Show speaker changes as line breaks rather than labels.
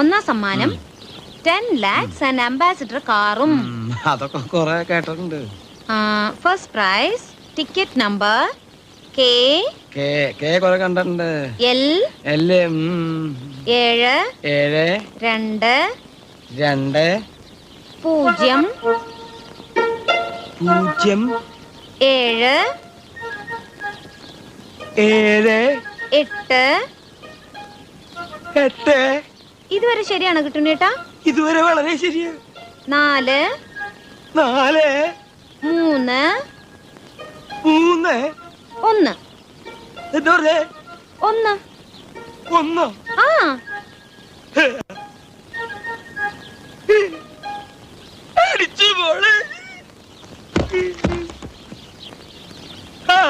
ഒന്നാം സമ്മാനം 10 lakhs and ambassador കാറും.
അതൊക്കെ കുറെ കേട്ടിട്ടുണ്ട്.
First prize ticket number K
കുറെ കണ്ടിട്ടുണ്ട്.
L
7
2
2
0 0 7 8. ഇതുവരെ ശരിയാണോ കിട്ടുന്നേട്ടാ?
ഇതുവരെ വളരെ ശരിയാ.
4
3
1 1. ആ
അടിച്ചു മോളെ. Ha